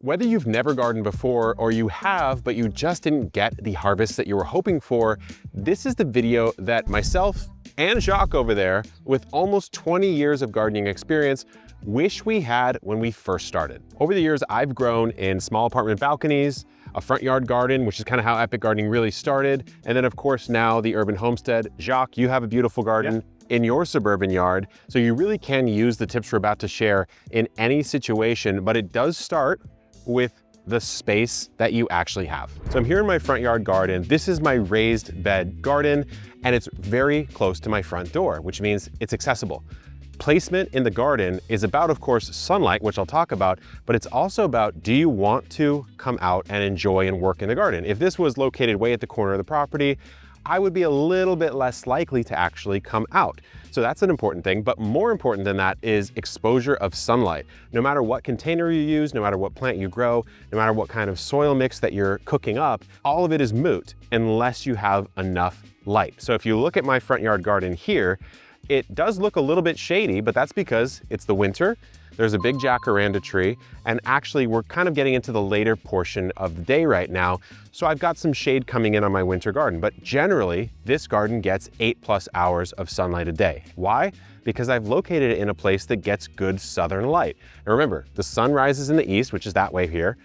Whether you've never gardened before or you have, but you just didn't get the harvest that you were hoping for, this is the video that myself and Jacques over there, with almost 20 years of gardening experience, wish we had when we first started. Over the years, I've grown in small apartment balconies, a front yard garden, which is kind of how Epic Gardening really started. And then of course now the urban homestead. Jacques, you have a beautiful garden in your suburban yard. So you really can use the tips we're about to share in any situation, but it does start with the space that you actually have. So I'm here in my front yard garden. This is my raised bed garden, and it's very close to my front door, which means it's accessible. Placement in the garden is about, of course, sunlight, which I'll talk about, but it's also about, do you want to come out and enjoy and work in the garden? If this was located way at the corner of the property, I would be a little bit less likely to actually come out. So that's an important thing, but more important than that is exposure of sunlight. No matter what container you use, no matter what plant you grow, no matter what kind of soil mix that you're cooking up, all of it is moot unless you have enough light. So if you look at my front yard garden here, it does look a little bit shady, but that's because it's the winter. There's a big jacaranda tree, and actually we're kind of getting into the later portion of the day right now, so I've got some shade coming in on my winter garden, but generally this garden gets 8+ hours of sunlight a day. Why? Because I've located it in a place that gets good southern light. And remember, the sun rises in the east, which is that way here.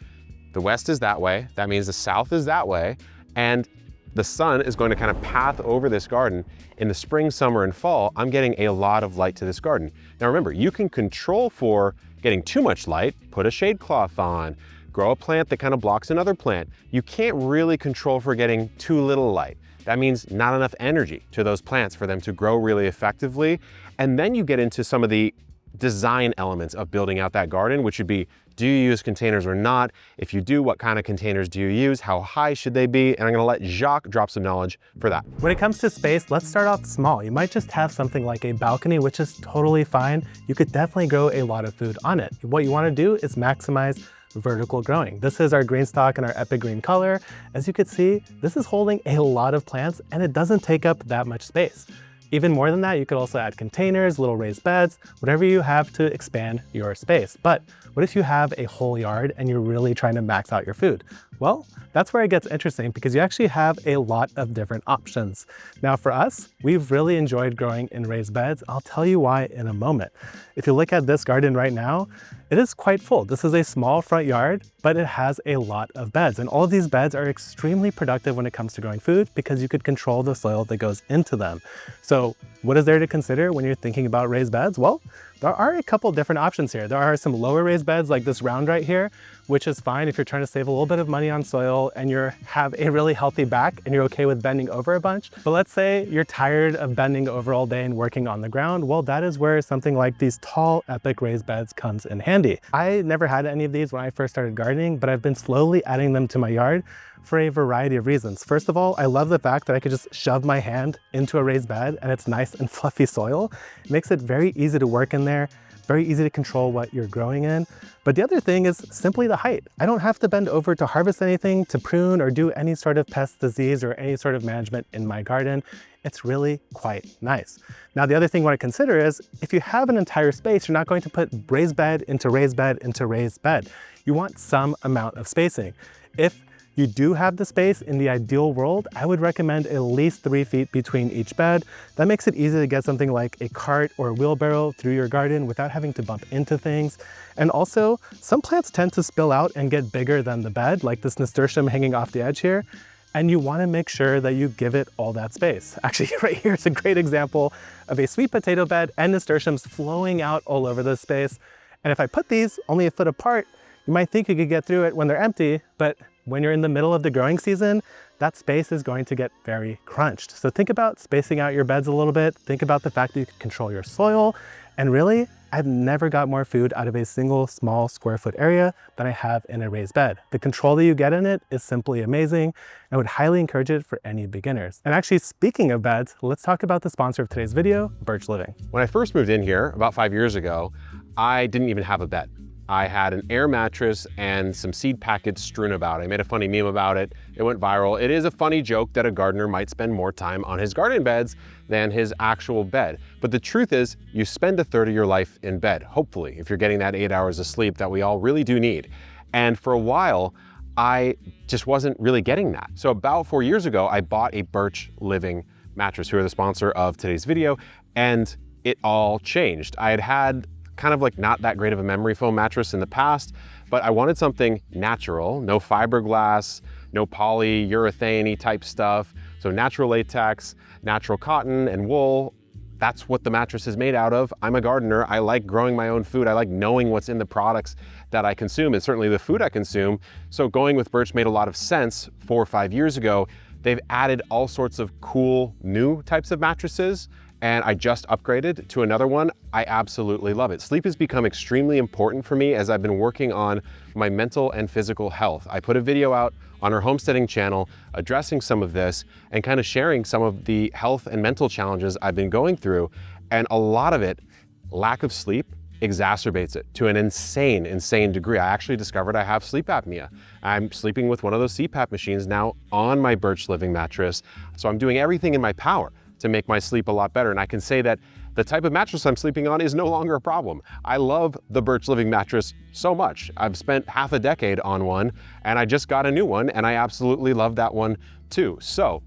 The west is that way. That means the south is that way, and the sun is going to kind of path over this garden. In the spring, summer, and fall, I'm getting a lot of light to this garden. Now remember, you can control for getting too much light, put a shade cloth on, grow a plant that kind of blocks another plant. You can't really control for getting too little light. That means not enough energy to those plants for them to grow really effectively. And then you get into some of the design elements of building out that garden, which would be, do you use containers or not? If you do, what kind of containers do you use? How high should they be? And I'm gonna let Jacques drop some knowledge for that. When it comes to space, let's start off small. You might just have something like a balcony, which is totally fine. You could definitely grow a lot of food on it. What you wanna do is maximize vertical growing. This is our green stalk in our Epic Green color. As you can see, this is holding a lot of plants and it doesn't take up that much space. Even more than that, you could also add containers, little raised beds, whatever you have to expand your space. But what if you have a whole yard and you're really trying to max out your food? Well, that's where it gets interesting because you actually have a lot of different options. Now for us, we've really enjoyed growing in raised beds. I'll tell you why in a moment. If you look at this garden right now, it is quite full. This is a small front yard, but it has a lot of beds. And all of these beds are extremely productive when it comes to growing food because you could control the soil that goes into them. So what is there to consider when you're thinking about raised beds? Well, there are a couple different options here. There are some lower raised beds like this round right here, which is fine if you're trying to save a little bit of money on soil and you have a really healthy back and you're okay with bending over a bunch. But let's say you're tired of bending over all day and working on the ground. Well, that is where something like these tall Epic raised beds comes in handy. I never had any of these when I first started gardening, but I've been slowly adding them to my yard for a variety of reasons. First of all, I love the fact that I could just shove my hand into a raised bed and it's nice and fluffy soil. It makes it very easy to work in there, very easy to control what you're growing in. But the other thing is simply the height. I don't have to bend over to harvest anything, to prune or do any sort of pest disease or any sort of management in my garden. It's really quite nice. Now, the other thing you want to consider is if you have an entire space, you're not going to put raised bed into raised bed into raised bed. You want some amount of spacing. If you do have the space, in the ideal world, I would recommend at least 3 feet between each bed. That makes it easy to get something like a cart or a wheelbarrow through your garden without having to bump into things. And also, some plants tend to spill out and get bigger than the bed, like this nasturtium hanging off the edge here. And you want to make sure that you give it all that space. Actually, right here is a great example of a sweet potato bed and nasturtiums flowing out all over the space. And if I put these only a foot apart, you might think you could get through it when they're empty, but when you're in the middle of the growing season, that space is going to get very crunched. So think about spacing out your beds a little bit. Think about the fact that you can control your soil. And really, I've never got more food out of a single small square foot area than I have in a raised bed. The control that you get in it is simply amazing. I would highly encourage it for any beginners. And actually, speaking of beds, let's talk about the sponsor of today's video, Birch Living. When I first moved in here about 5 years ago, I didn't even have a bed. I had an air mattress and some seed packets strewn about. I made a funny meme about it. It went viral. It is a funny joke that a gardener might spend more time on his garden beds than his actual bed. But the truth is, you spend a third of your life in bed, hopefully, if you're getting that 8 hours of sleep that we all really do need. And for a while, I just wasn't really getting that. So about 4 years ago, I bought a Birch Living mattress, who are the sponsor of today's video, and it all changed. I had had kind of like not that great of a memory foam mattress in the past, but I wanted something natural, no fiberglass, no polyurethane type stuff. So natural latex, natural cotton and wool. That's what the mattress is made out of. I'm a gardener. I like growing my own food. I like knowing what's in the products that I consume, and certainly the food I consume. So going with Birch made a lot of sense 4 or 5 years ago. They've added all sorts of cool new types of mattresses, and I just upgraded to another one. I absolutely love it. Sleep has become extremely important for me as I've been working on my mental and physical health. I put a video out on our homesteading channel addressing some of this and kind of sharing some of the health and mental challenges I've been going through. And a lot of it, lack of sleep, exacerbates it to an insane degree. I actually discovered I have sleep apnea. I'm sleeping with one of those CPAP machines now on my Birch Living mattress. So I'm doing everything in my power to make my sleep a lot better. And I can say that the type of mattress I'm sleeping on is no longer a problem. I love the Birch Living mattress so much. I've spent half a decade on one, and I just got a new one, and I absolutely love that one too. So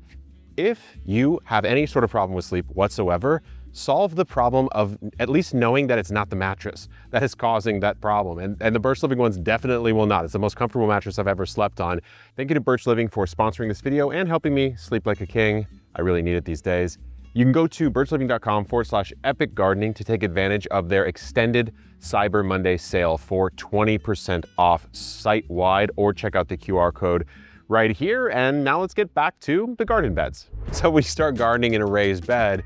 if you have any sort of problem with sleep whatsoever, solve the problem of at least knowing that it's not the mattress that is causing that problem. And the Birch Living ones definitely will not. It's the most comfortable mattress I've ever slept on. Thank you to Birch Living for sponsoring this video and helping me sleep like a king. I really need it these days. You can go to birchliving.com/epic gardening to take advantage of their extended Cyber Monday sale for 20% off site-wide, or check out the QR code right here. And now let's get back to the garden beds. So we start gardening in a raised bed.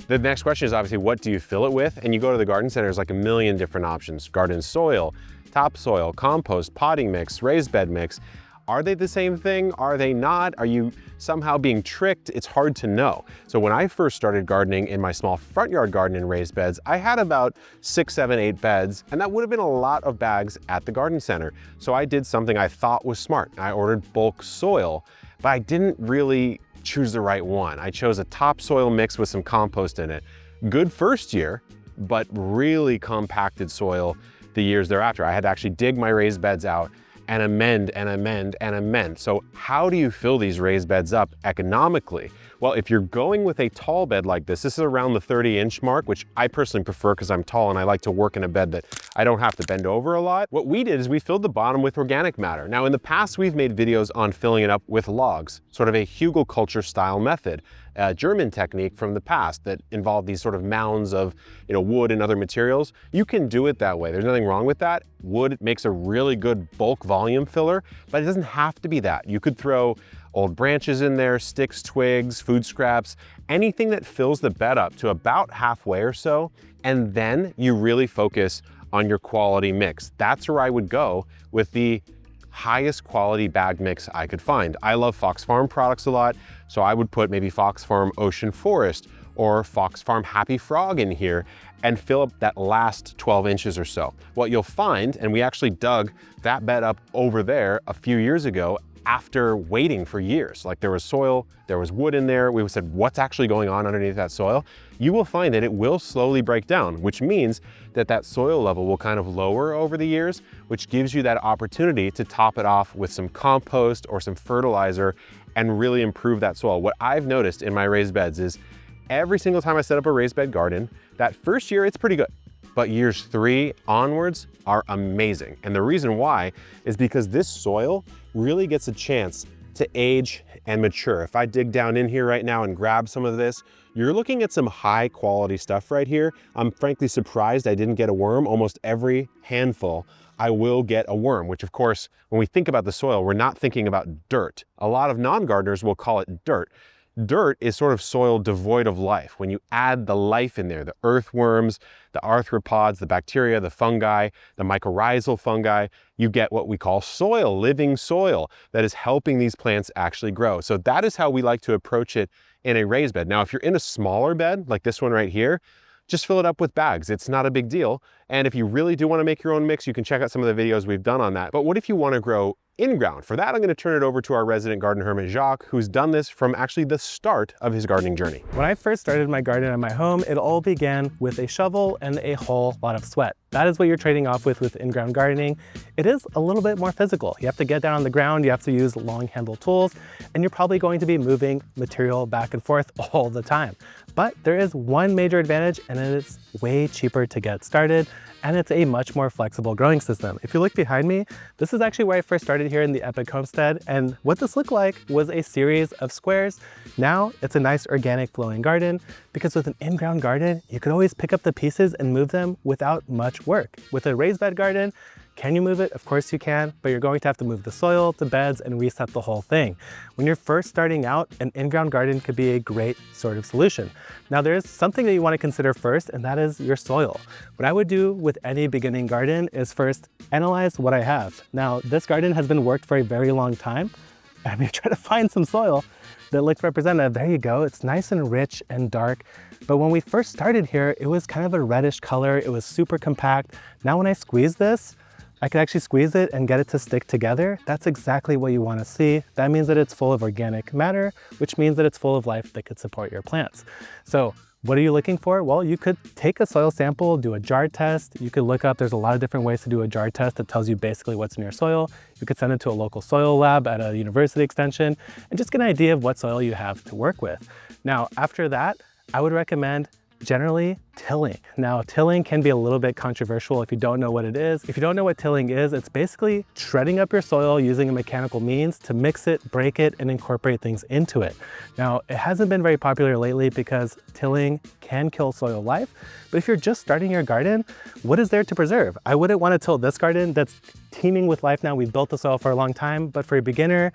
The next question is obviously, what do you fill it with? And you go to the garden center, there's like a million different options. Garden soil, topsoil, compost, potting mix, raised bed mix. Are they the same thing? Are they not? Are you somehow being tricked? It's hard to know. So when I first started gardening in my small front yard garden in raised beds, I had about 6, 7, 8 beds, and that would have been a lot of bags at the garden center. So I did something I thought was smart. I ordered bulk soil, but I didn't really choose the right one. I chose a topsoil mix with some compost in it. Good first year, but really compacted soil the years thereafter. I had to actually dig my raised beds out and amend and amend and amend. So how do you fill these raised beds up economically? Well, if you're going with a tall bed like this is around the 30-inch mark, which I personally prefer because I'm tall and I like to work in a bed that I don't have to bend over a lot. What we did is we filled the bottom with organic matter. Now, in the past, we've made videos on filling it up with logs, sort of a hugelkultur style method, a German technique from the past that involved these sort of mounds of wood and other materials. You can do it that way. There's nothing wrong with that. Wood makes a really good bulk volume filler, but it doesn't have to be that. You could throw old branches in there, sticks, twigs, food scraps, anything that fills the bed up to about halfway or so, and then you really focus on your quality mix. That's where I would go with the highest quality bag mix I could find. I love Fox Farm products a lot, so I would put maybe Fox Farm Ocean Forest or Fox Farm Happy Frog in here and fill up that last 12 inches or so. What you'll find, and we actually dug that bed up over there a few years ago after waiting for years. Like there was soil, there was wood in there. We said, what's actually going on underneath that soil? You will find that it will slowly break down, which means that that soil level will kind of lower over the years, which gives you that opportunity to top it off with some compost or some fertilizer and really improve that soil. What I've noticed in my raised beds is every single time I set up a raised bed garden, that first year it's pretty good. But years 3 onwards are amazing. And the reason why is because this soil really gets a chance to age and mature. If I dig down in here right now and grab some of this, you're looking at some high quality stuff right here. I'm frankly surprised I didn't get a worm. Almost every handful I will get a worm, which of course, when we think about the soil, we're not thinking about dirt. A lot of non-gardeners will call it dirt. Dirt is sort of soil devoid of life. When you add the life in there, the earthworms, the arthropods, the bacteria, the fungi, the mycorrhizal fungi, you get what we call soil, living soil that is helping these plants actually grow. So that is how we like to approach it in a raised bed. Now, if you're in a smaller bed, like this one right here, just fill it up with bags. It's not a big deal. And if you really do want to make your own mix, you can check out some of the videos we've done on that. But what if you want to grow in-ground. For that, I'm gonna turn it over to our resident garden hermit, Jacques, who's done this from actually the start of his gardening journey. When I first started my garden at my home, it all began with a shovel and a whole lot of sweat. That is what you're trading off with in-ground gardening. It is a little bit more physical. You have to get down on the ground, you have to use long handle tools, and you're probably going to be moving material back and forth all the time. But there is one major advantage, and it is way cheaper to get started, and it's a much more flexible growing system. If you look behind me, this is actually where I first started here in the Epic Homestead, and what this looked like was a series of squares. Now it's a nice organic flowing garden, because with an in-ground garden, you could always pick up the pieces and move them without much work. With a raised bed garden, can you move it? Of course you can, but you're going to have to move the soil, the beds, and reset the whole thing. When you're first starting out, an in-ground garden could be a great sort of solution. Now there's something that you want to consider first, and that is your soil. What I would do with any beginning garden is first analyze what I have. Now this garden has been worked for a very long time. I'm gonna try to find some soil that looks representative. There you go, it's nice and rich and dark. But when we first started here, it was kind of a reddish color. It was super compact. Now when I squeeze this, I could actually squeeze it and get it to stick together. That's exactly what you want to see. That means that it's full of organic matter, which means that it's full of life that could support your plants. So what are you looking for? Well, you could take a soil sample, do a jar test. You could look up, there's a lot of different ways to do a jar test that tells you basically what's in your soil. You could send it to a local soil lab at a university extension and just get an idea of what soil you have to work with. Now, after that, I would recommend generally tilling. Now, tilling can be a little bit controversial if you don't know what it is. If you don't know what tilling is, it's basically shredding up your soil using a mechanical means to mix it, break it, and incorporate things into it. Now, it hasn't been very popular lately because tilling can kill soil life, but if you're just starting your garden, what is there to preserve? I wouldn't want to till this garden that's teeming with life now. We've built the soil for a long time, but for a beginner,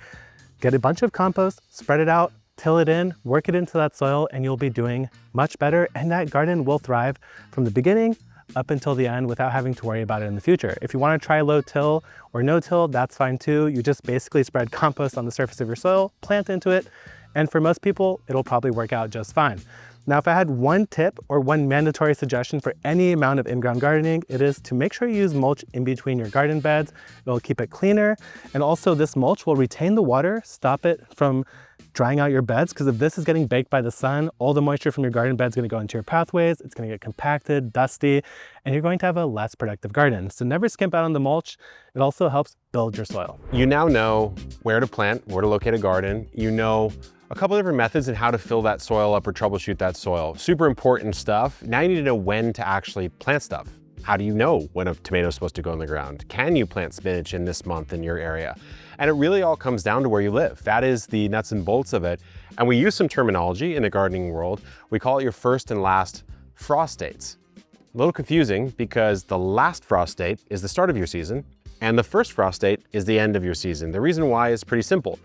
get a bunch of compost, spread it out, till it in, work it into that soil, and you'll be doing much better. And that garden will thrive from the beginning up until the end without having to worry about it in the future. If you want to try low till or no till, that's fine too. You just basically spread compost on the surface of your soil, plant into it, and for most people, it'll probably work out just fine. Now, if I had one tip or one mandatory suggestion for any amount of in-ground gardening, it is to make sure you use mulch in between your garden beds. It'll keep it cleaner. And also this mulch will retain the water, stop it from drying out your beds, because if this is getting baked by the sun, all the moisture from your garden bed is going to go into your pathways, it's going to get compacted, dusty, and you're going to have a less productive garden. So never skimp out on the mulch. It also helps build your soil. You now know where to plant, where to locate a garden. You know a couple different methods and how to fill that soil up or troubleshoot that soil. Super important stuff. Now you need to know when to actually plant stuff. How do you know when a tomato is supposed to go in the ground? Can you plant spinach in this month in your area? And it really all comes down to where you live. That is the nuts and bolts of it. And we use some terminology in the gardening world. We call it your first and last frost dates. A little confusing because the last frost date is the start of your season and the first frost date is the end of your season. The reason why is pretty simple.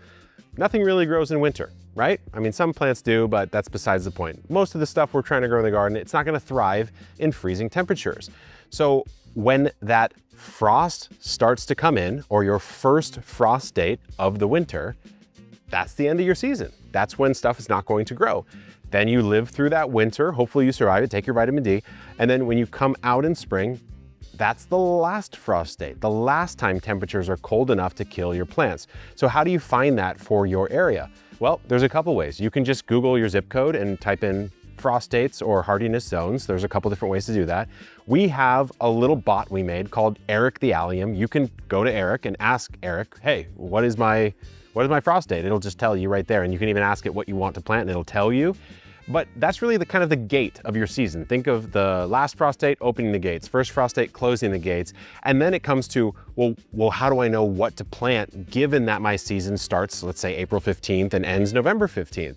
Nothing really grows in winter, right? I mean, some plants do, but that's besides the point. Most of the stuff we're trying to grow in the garden, it's not gonna thrive in freezing temperatures. So when that frost starts to come in, or your first frost date of the winter, that's the end of your season. That's when stuff is not going to grow. Then you live through that winter, hopefully you survive it, take your vitamin D, and then when you come out in spring, that's the last frost date, the last time temperatures are cold enough to kill your plants. So how do you find that for your area? Well, there's a couple ways. You can just Google your zip code and type in frost dates or hardiness zones. There's a couple different ways to do that. We have a little bot we made called Eric the Allium. You can go to Eric and ask Eric, hey, what is my frost date? It'll just tell you right there. And you can even ask it what you want to plant and it'll tell you. But that's really the kind of the gate of your season. Think of the last frost date, opening the gates, first frost date, closing the gates. And then it comes to, well, how do I know what to plant given that my season starts, let's say April 15th and ends November 15th?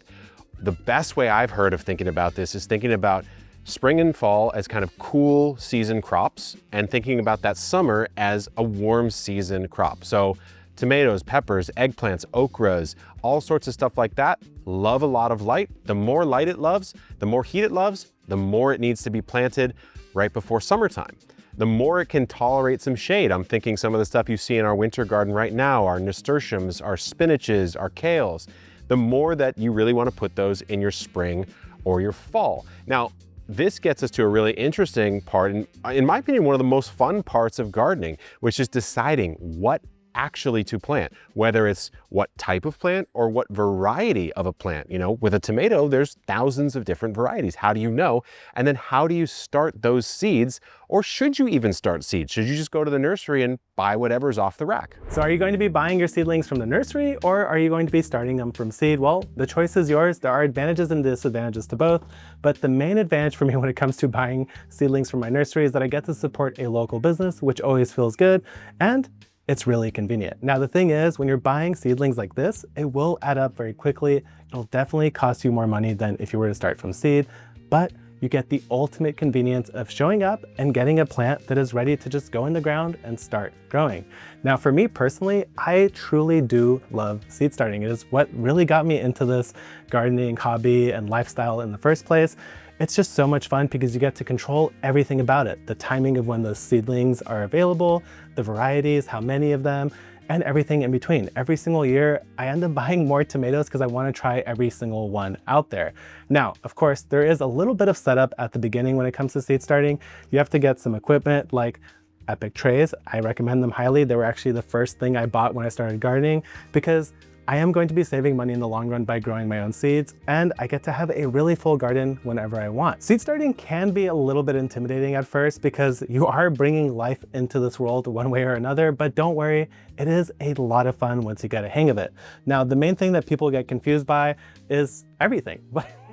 The best way I've heard of thinking about this is thinking about spring and fall as kind of cool season crops and thinking about that summer as a warm season crop. So tomatoes, peppers, eggplants, okras, all sorts of stuff like that love a lot of light. The more light it loves, the more heat it loves, the more it needs to be planted right before summertime. The more it can tolerate some shade. I'm thinking some of the stuff you see in our winter garden right now, our nasturtiums, our spinaches, our kales, the more that you really want to put those in your spring or your fall. Now, this gets us to a really interesting part, and in my opinion, one of the most fun parts of gardening, which is deciding what actually to plant, whether it's what type of plant or what variety of a plant. You know, with a tomato, there's thousands of different varieties. How do you know? And then how do you start those seeds? Or should you even start seeds? Should you just go to the nursery and buy whatever's off the rack? So are you going to be buying your seedlings from the nursery, or are you going to be starting them from seed? Well, the choice is yours. There are advantages and disadvantages to both, but the main advantage for me when it comes to buying seedlings from my nursery is that I get to support a local business, which always feels good, and it's really convenient. Now, the thing is, when you're buying seedlings like this, it will add up very quickly. It'll definitely cost you more money than if you were to start from seed, but you get the ultimate convenience of showing up and getting a plant that is ready to just go in the ground and start growing. Now, for me personally, I truly do love seed starting. It is what really got me into this gardening hobby and lifestyle in the first place. It's just so much fun because you get to control everything about it. The timing of when those seedlings are available, the varieties, how many of them, and everything in between. Every single year, I end up buying more tomatoes because I want to try every single one out there. Now, of course, there is a little bit of setup at the beginning when it comes to seed starting. You have to get some equipment like Epic trays. I recommend them highly. They were actually the first thing I bought when I started gardening because I am going to be saving money in the long run by growing my own seeds, and I get to have a really full garden whenever I want. Seed starting can be a little bit intimidating at first because you are bringing life into this world one way or another, but don't worry, it is a lot of fun once you get a hang of it. Now, the main thing that people get confused by is everything.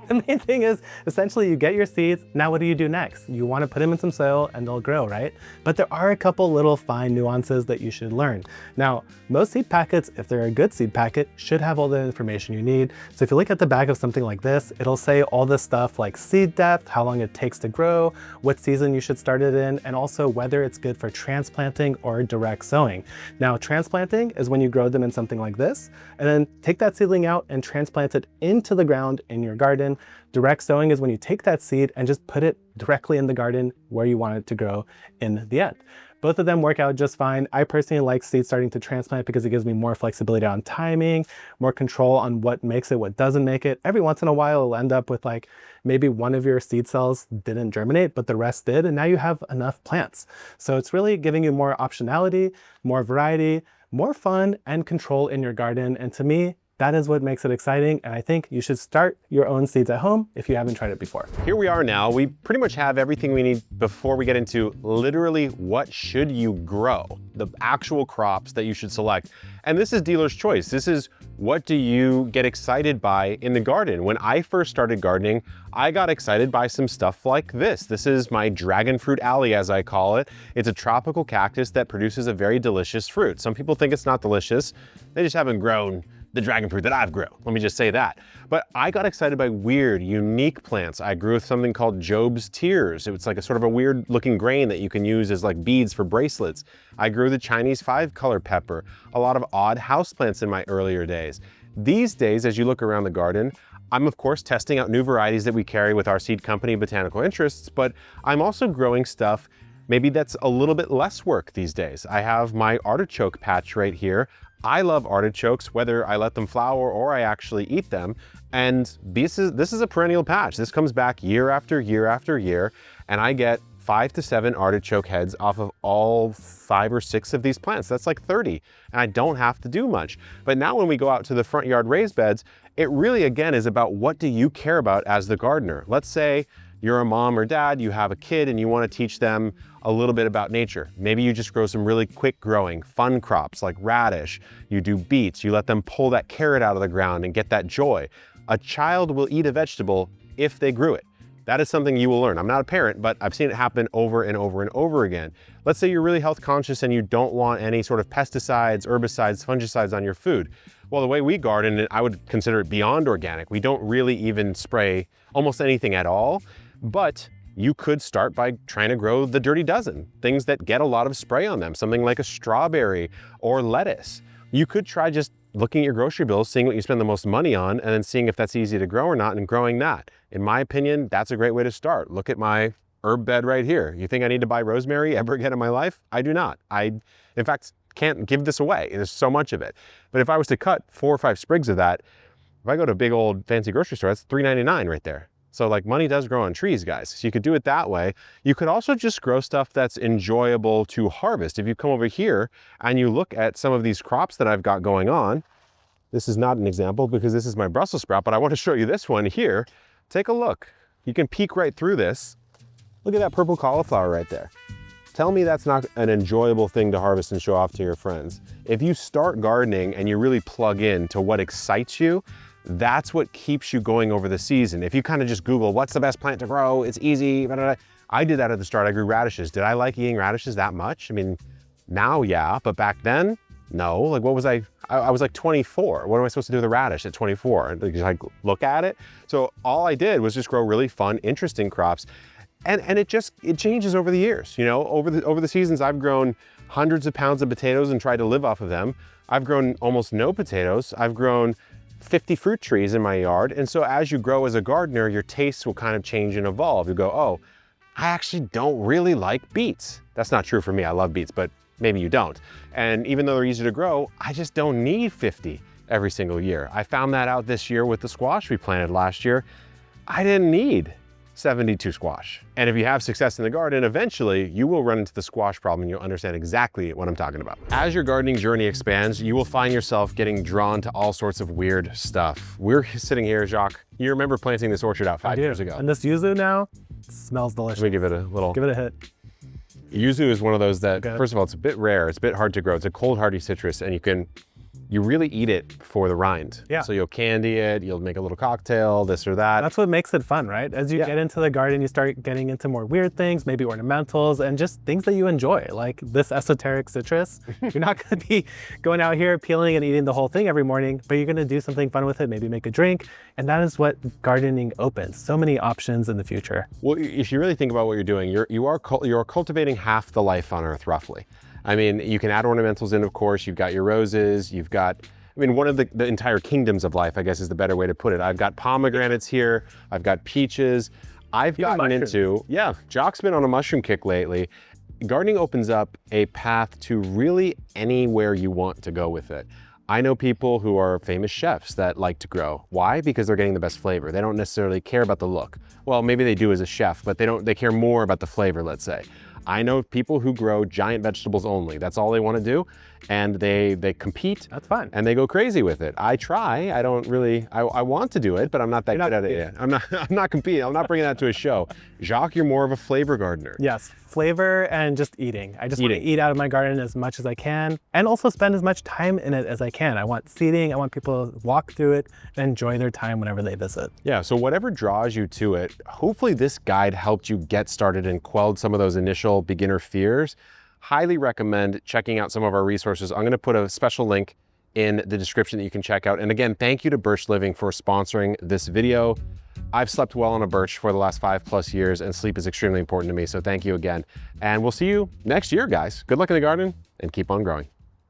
The main thing is essentially you get your seeds. Now what do you do next? You want to put them in some soil and they'll grow, right? But there are a couple little fine nuances that you should learn. Now, most seed packets, if they're a good seed packet, should have all the information you need. So if you look at the back of something like this, it'll say all this stuff like seed depth, how long it takes to grow, what season you should start it in, and also whether it's good for transplanting or direct sowing. Now, transplanting is when you grow them in something like this, and then take that seedling out and transplant it into the ground in your garden. Direct sowing is when you take that seed and just put it directly in the garden where you want it to grow in the end. Both of them work out just fine. I personally like seed starting to transplant because it gives me more flexibility on timing, more control on what makes it, what doesn't make it. Every once in a while, it'll end up with like maybe one of your seed cells didn't germinate, but the rest did, and now you have enough plants. So it's really giving you more optionality, more variety, more fun and control in your garden. And to me, that is what makes it exciting, and I think you should start your own seeds at home if you haven't tried it before. Here we are now. We pretty much have everything we need before we get into literally what should you grow, the actual crops that you should select. And this is dealer's choice. This is what do you get excited by in the garden. When I first started gardening, I got excited by some stuff like this. This is my dragon fruit alley, as I call it. It's a tropical cactus that produces a very delicious fruit. Some people think it's not delicious. They just haven't grown the dragon fruit that I've grown. Let me just say that. But I got excited by weird, unique plants. I grew with something called Job's Tears. It's like a sort of a weird looking grain that you can use as like beads for bracelets. I grew the Chinese 5-color pepper, a lot of odd houseplants in my earlier days. These days, as you look around the garden, I'm of course testing out new varieties that we carry with our seed company, Botanical Interests, but I'm also growing stuff maybe that's a little bit less work these days. I have my artichoke patch right here. I love artichokes, whether I let them flower or I actually eat them. And this is a perennial patch. This comes back year after year after year, and I get 5 to 7 artichoke heads off of all 5 or 6 of these plants. That's like 30, and I don't have to do much. But now when we go out to the front yard raised beds, it really again is about what do you care about as the gardener. Let's say you're a mom or dad, you have a kid and you want to teach them a little bit about nature. Maybe you just grow some really quick growing, fun crops like radish. You do beets, you let them pull that carrot out of the ground and get that joy. A child will eat a vegetable if they grew it. That is something you will learn. I'm not a parent, but I've seen it happen over and over and over again. Let's say you're really health conscious and you don't want any sort of pesticides, herbicides, fungicides on your food. Well, the way we garden, I would consider it beyond organic. We don't really even spray almost anything at all. But you could start by trying to grow the Dirty Dozen, things that get a lot of spray on them, something like a strawberry or lettuce. You could try just looking at your grocery bills, seeing what you spend the most money on, and then seeing if that's easy to grow or not, and growing that. In my opinion, that's a great way to start. Look at my herb bed right here. You think I need to buy rosemary ever again in my life? I do not. I, in fact, can't give this away. There's so much of it. But if I was to cut 4 or 5 sprigs of that, if I go to a big old fancy grocery store, that's $3.99 right there. So like money does grow on trees, guys. So you could do it that way. You could also just grow stuff that's enjoyable to harvest. If you come over here and you look at some of these crops that I've got going on, this is not an example because this is my Brussels sprout, but I want to show you this one here. Take a look. You can peek right through this. Look at that purple cauliflower right there. Tell me that's not an enjoyable thing to harvest and show off to your friends. If you start gardening and you really plug in to what excites you, that's what keeps you going over the season. If you kind of just Google, what's the best plant to grow? It's easy. Blah, blah, blah. I did that at the start. I grew radishes. Did I like eating radishes that much? I mean, now, yeah, but back then, no. Like, what was I was like 24. What am I supposed to do with a radish at 24? Like, look at it. So all I did was just grow really fun, interesting crops. And it changes over the years. You know, over the seasons, I've grown hundreds of pounds of potatoes and tried to live off of them. I've grown almost no potatoes. I've grown 50 fruit trees in my yard. And so as you grow as a gardener, your tastes will kind of change and evolve. You go, oh, I actually don't really like beets. That's not true for me. I love beets, but maybe you don't. And even though they're easy to grow, I just don't need 50 every single year. I found that out this year with the squash we planted last year. I didn't need 72 squash. And if you have success in the garden, eventually you will run into the squash problem and you'll understand exactly what I'm talking about. As your gardening journey expands, you will find yourself getting drawn to all sorts of weird stuff. We're sitting here, Jacques. You remember planting this orchard out 5 years ago. And this yuzu now smells delicious. Let me give it a little. Give it a hit. Yuzu is one of those that, first of all, it's a bit rare. It's a bit hard to grow. It's a cold hardy citrus and you really eat it for the rind. Yeah. So you'll candy it, you'll make a little cocktail, this or that. That's what makes it fun, right? As you get into the garden, you start getting into more weird things, maybe ornamentals, and just things that you enjoy, like this esoteric citrus. You're not gonna be going out here peeling and eating the whole thing every morning, but you're gonna do something fun with it, maybe make a drink, and that is what gardening opens. So many options in the future. Well, if you really think about what you're doing, you are cultivating half the life on Earth, roughly. I mean, you can add ornamentals in, of course. You've got your roses, you've got, I mean, one of the entire kingdoms of life, I guess is the better way to put it. I've got pomegranates here, I've got peaches. I've gotten into, Jock's been on a mushroom kick lately. Gardening opens up a path to really anywhere you want to go with it. I know people who are famous chefs that like to grow. Why? Because they're getting the best flavor. They don't necessarily care about the look. Well, maybe they do as a chef, but they care more about the flavor, let's say. I know people who grow giant vegetables only. That's all they want to do. And they compete. That's fun. And they go crazy with it. I try. I don't really, I want to do it, but I'm not that good at it yet. I'm not competing. I'm not bringing that to a show. Jacques, you're more of a flavor gardener. Yes, flavor and just eating. I just want to eat out of my garden as much as I can and also spend as much time in it as I can. I want seating. I want people to walk through it and enjoy their time whenever they visit. Yeah, so whatever draws you to it, hopefully this guide helped you get started and quelled some of those initial beginner fears. Highly recommend checking out some of our resources. I'm going to put a special link in the description that you can check out. And again, thank you to Birch Living for sponsoring this video. I've slept well on a birch for the last 5+ years, and sleep is extremely important to me. So thank you again. And we'll see you next year, guys. Good luck in the garden and keep on growing.